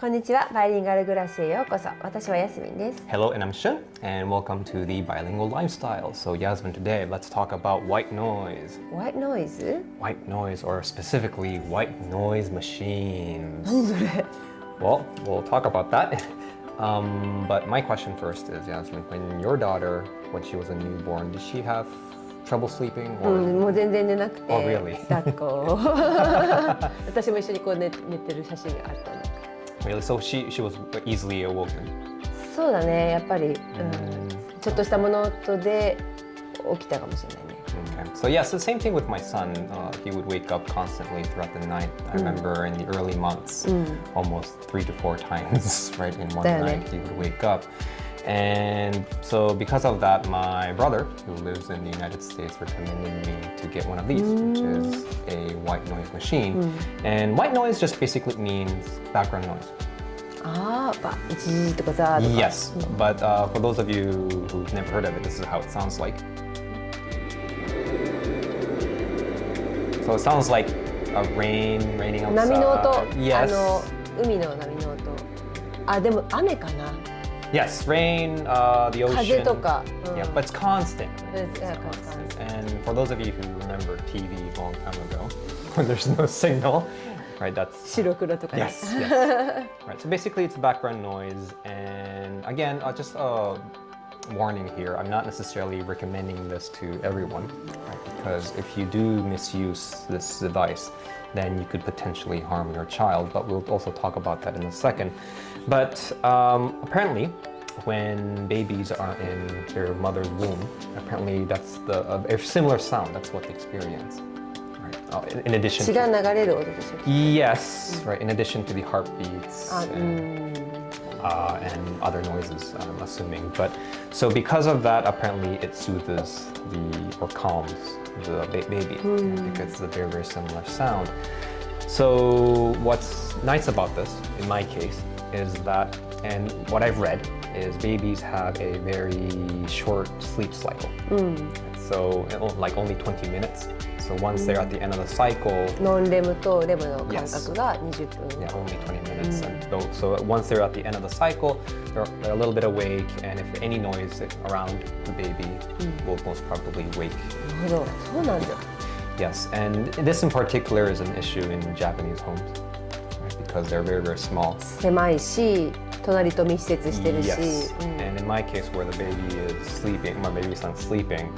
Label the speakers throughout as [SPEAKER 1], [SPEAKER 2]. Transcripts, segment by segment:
[SPEAKER 1] こんにちは、バイリンガルぐらしへようこそ。私はヤスミンです。
[SPEAKER 2] Hello, and I'm Shun, and welcome to the bilingual lifestyle. So Yasmin, today let's talk about white noise.
[SPEAKER 1] White noise?
[SPEAKER 2] White noise, or specifically white noise machines.
[SPEAKER 1] 何それ
[SPEAKER 2] Well, we'll talk about that. But my question first is, Yasmin, when your daughter, when she was a newborn, did she have trouble sleeping?
[SPEAKER 1] もう全然寝なくて、
[SPEAKER 2] Oh, really?
[SPEAKER 1] 抱っこ私も一緒にこう寝てる写真があったの。
[SPEAKER 2] Really? So she was easily awoken?
[SPEAKER 1] そうだね、やっぱり、ちょっとした物音で起きたかもしれないね。
[SPEAKER 2] Okay. So yes, the same thing with my son. He would wake up constantly throughout the night. I remember in the early months, almost 3 to 4 times, right, in one night he would wake up. And so because of that, my brother, who lives in the United States, recommended me to get one of these, which is a white noise machine. And white noise just basically means background noise.
[SPEAKER 1] ああ、一時とかザーとか。
[SPEAKER 2] Yes, but for those of you who've never heard of it, this is how it sounds like. So it sounds like a raining outside.
[SPEAKER 1] 波の音、
[SPEAKER 2] Yes.
[SPEAKER 1] 海の波の音。あ、でも雨かな。
[SPEAKER 2] Yes, rain, the ocean.
[SPEAKER 1] 風とか。
[SPEAKER 2] Yeah, but it's constant.
[SPEAKER 1] It's constant.
[SPEAKER 2] And for those of you who remember TV a long time ago, when there's no signal, right? That's
[SPEAKER 1] 白黒とかね。
[SPEAKER 2] yes, yes. Right. So basically, it's background noise. And again, just a warning here: I'm not necessarily recommending this to everyone, right? Because if you do misuse this device, then you could potentially harm your child. But we'll also talk about that in a second. But apparently, when babies are in their mother's womb, apparently that's a similar sound. That's what they experience. Right. In addition.
[SPEAKER 1] 血が流れる音でしょ。
[SPEAKER 2] Yes, right. In addition to the heartbeats and other noises, I'm assuming. But so because of that, apparently it soothes or calms the baby because it's a very, very similar sound. So what's nice about this, in my case, is that, and what I've read, is babies have a very short sleep cycle. So like only 20 minutes. So once they're at the end of the cycle,
[SPEAKER 1] ノンレムとレムの間隔が20分。
[SPEAKER 2] yeah, only 20 minutes. And so once they're at the end of the cycle, they're a little bit awake, and if any noise around the baby will most probably wake.
[SPEAKER 1] なるほど、そうなんだ。
[SPEAKER 2] Yes, and this in particular is an issue in Japanese homes, right? Because they're very, very small.
[SPEAKER 1] 狭いし、隣と密接してるし。
[SPEAKER 2] Yes, and in my case, where the baby is sleeping, my baby son's sleeping,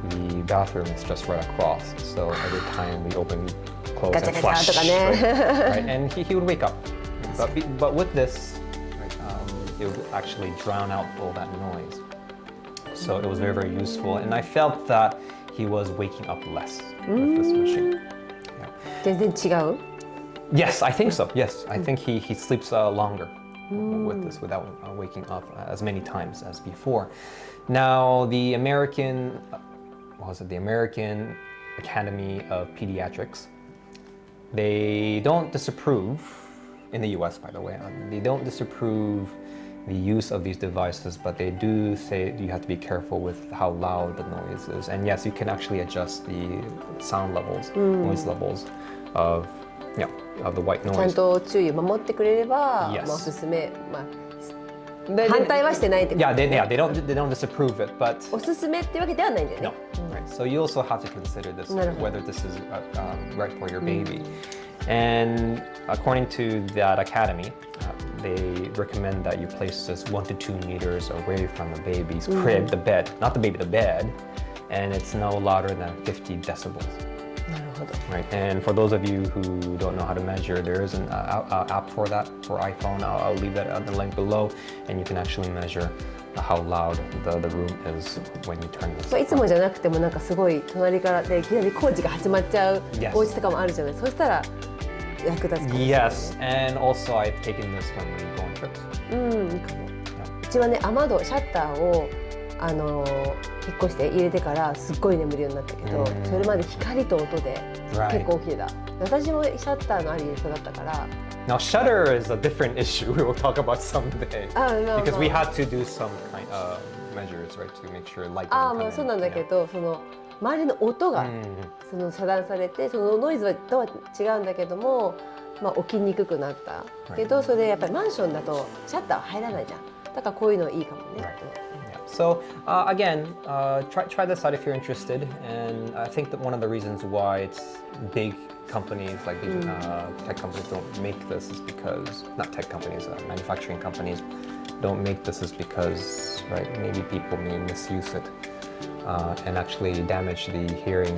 [SPEAKER 2] the bathroom is just right across. So every time we open, close, and flush, right? And he would wake up. But with this, right, it would actually drown out all that noise. So it was very, very useful. And I felt that he was waking up less with this machine. Yeah.
[SPEAKER 1] 全然違う？
[SPEAKER 2] Yes, I think so. Yes, I think he sleeps longer with this without waking up as many times as before. Now, the American Academy of Pediatrics, they don't disapprove, in the US by the way, they don't disapprove the use of these devices, but they do say you have to be careful with how loud the noise is. And yes, you can actually adjust the sound levels, noise levels of the white noise.
[SPEAKER 1] ちゃんと注意を守ってくれれば、
[SPEAKER 2] Yes.
[SPEAKER 1] おすすめ、反対はしてないってこと。
[SPEAKER 2] Yeah, they don't disapprove it, but
[SPEAKER 1] おすすめってわけではないんだよね。
[SPEAKER 2] no. Right. So you also have to consider this, whether this is right for your baby. And according to that academy, they recommend that you place this 1 to 2 meters away from the baby's crib, the bed, not the baby, the bed, and it's no louder than 50 decibels.
[SPEAKER 1] なるほど。
[SPEAKER 2] Right. And for those of you who don't know how to measure, there is an app for that for iPhone. I'll leave that on the link below, and you can actually measure how loud the room is when you turn this.
[SPEAKER 1] いつもじゃなくてもなんかすごい隣からでいきなり工事が始まっちゃうお家とかもあるじゃない。そうしたら役立つかもしれないね。
[SPEAKER 2] Yes, and also I've taken this when we go on trips.
[SPEAKER 1] いいかも。うちはね、雨戸シャッターを引っ越して入れてからすっごい眠るようになったけど、それまで光と音で結構起きてた。私もシャッターのある家育ったから。
[SPEAKER 2] Now shutter is a different issue. We will talk about someday because we had to do some kind of measures, right, to make sure light.
[SPEAKER 1] まあそうなんだけど、その周りの音がその遮断されて、そのノイズはとは違うんだけども、まあ、起きにくくなったけど、それでやっぱりマンションだとシャッター入らないじゃん。だからこういうのいいかもね。
[SPEAKER 2] So again, try this out if you're interested. And I think that one of the reasons why it's big companies like big tech companies don't make this is because not tech companies, manufacturing companies don't make this is because maybe people may misuse it and actually damage the hearing.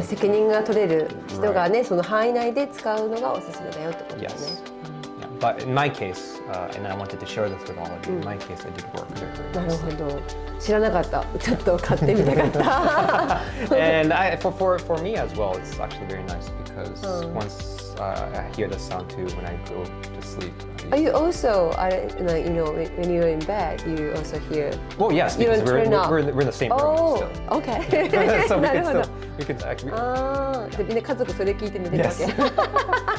[SPEAKER 1] 責任が取れる人がね、その範囲内で使うのがおすすめだよってことだね。
[SPEAKER 2] But in my case, and I wanted to share this with all of you, in my case, it did work very
[SPEAKER 1] なるほど。知らなかった。ちょっと買ってみたかった。
[SPEAKER 2] And for me as well, it's actually very nice because once I hear the sound too when I go to sleep.
[SPEAKER 1] Are you also, you know, when you're in bed, you also hear?
[SPEAKER 2] Well, yes, because we're in the same room still.
[SPEAKER 1] Oh, okay.
[SPEAKER 2] So
[SPEAKER 1] なるほど。
[SPEAKER 2] we can actually.
[SPEAKER 1] ああ、でみんな家族それ聞いて寝てるわけ。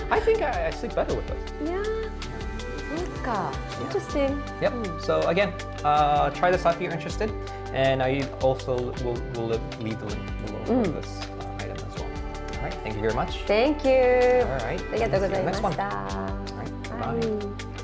[SPEAKER 2] I think I sleep better with us.
[SPEAKER 1] Yeah. そうか。Interesting.
[SPEAKER 2] Yep. So again, try this out if you're interested, and I also will leave the link below for this item as well. All right. Thank you very much.
[SPEAKER 1] Thank you.
[SPEAKER 2] All right.
[SPEAKER 1] ありがとうございました。
[SPEAKER 2] See you in the next one. All right. Bye.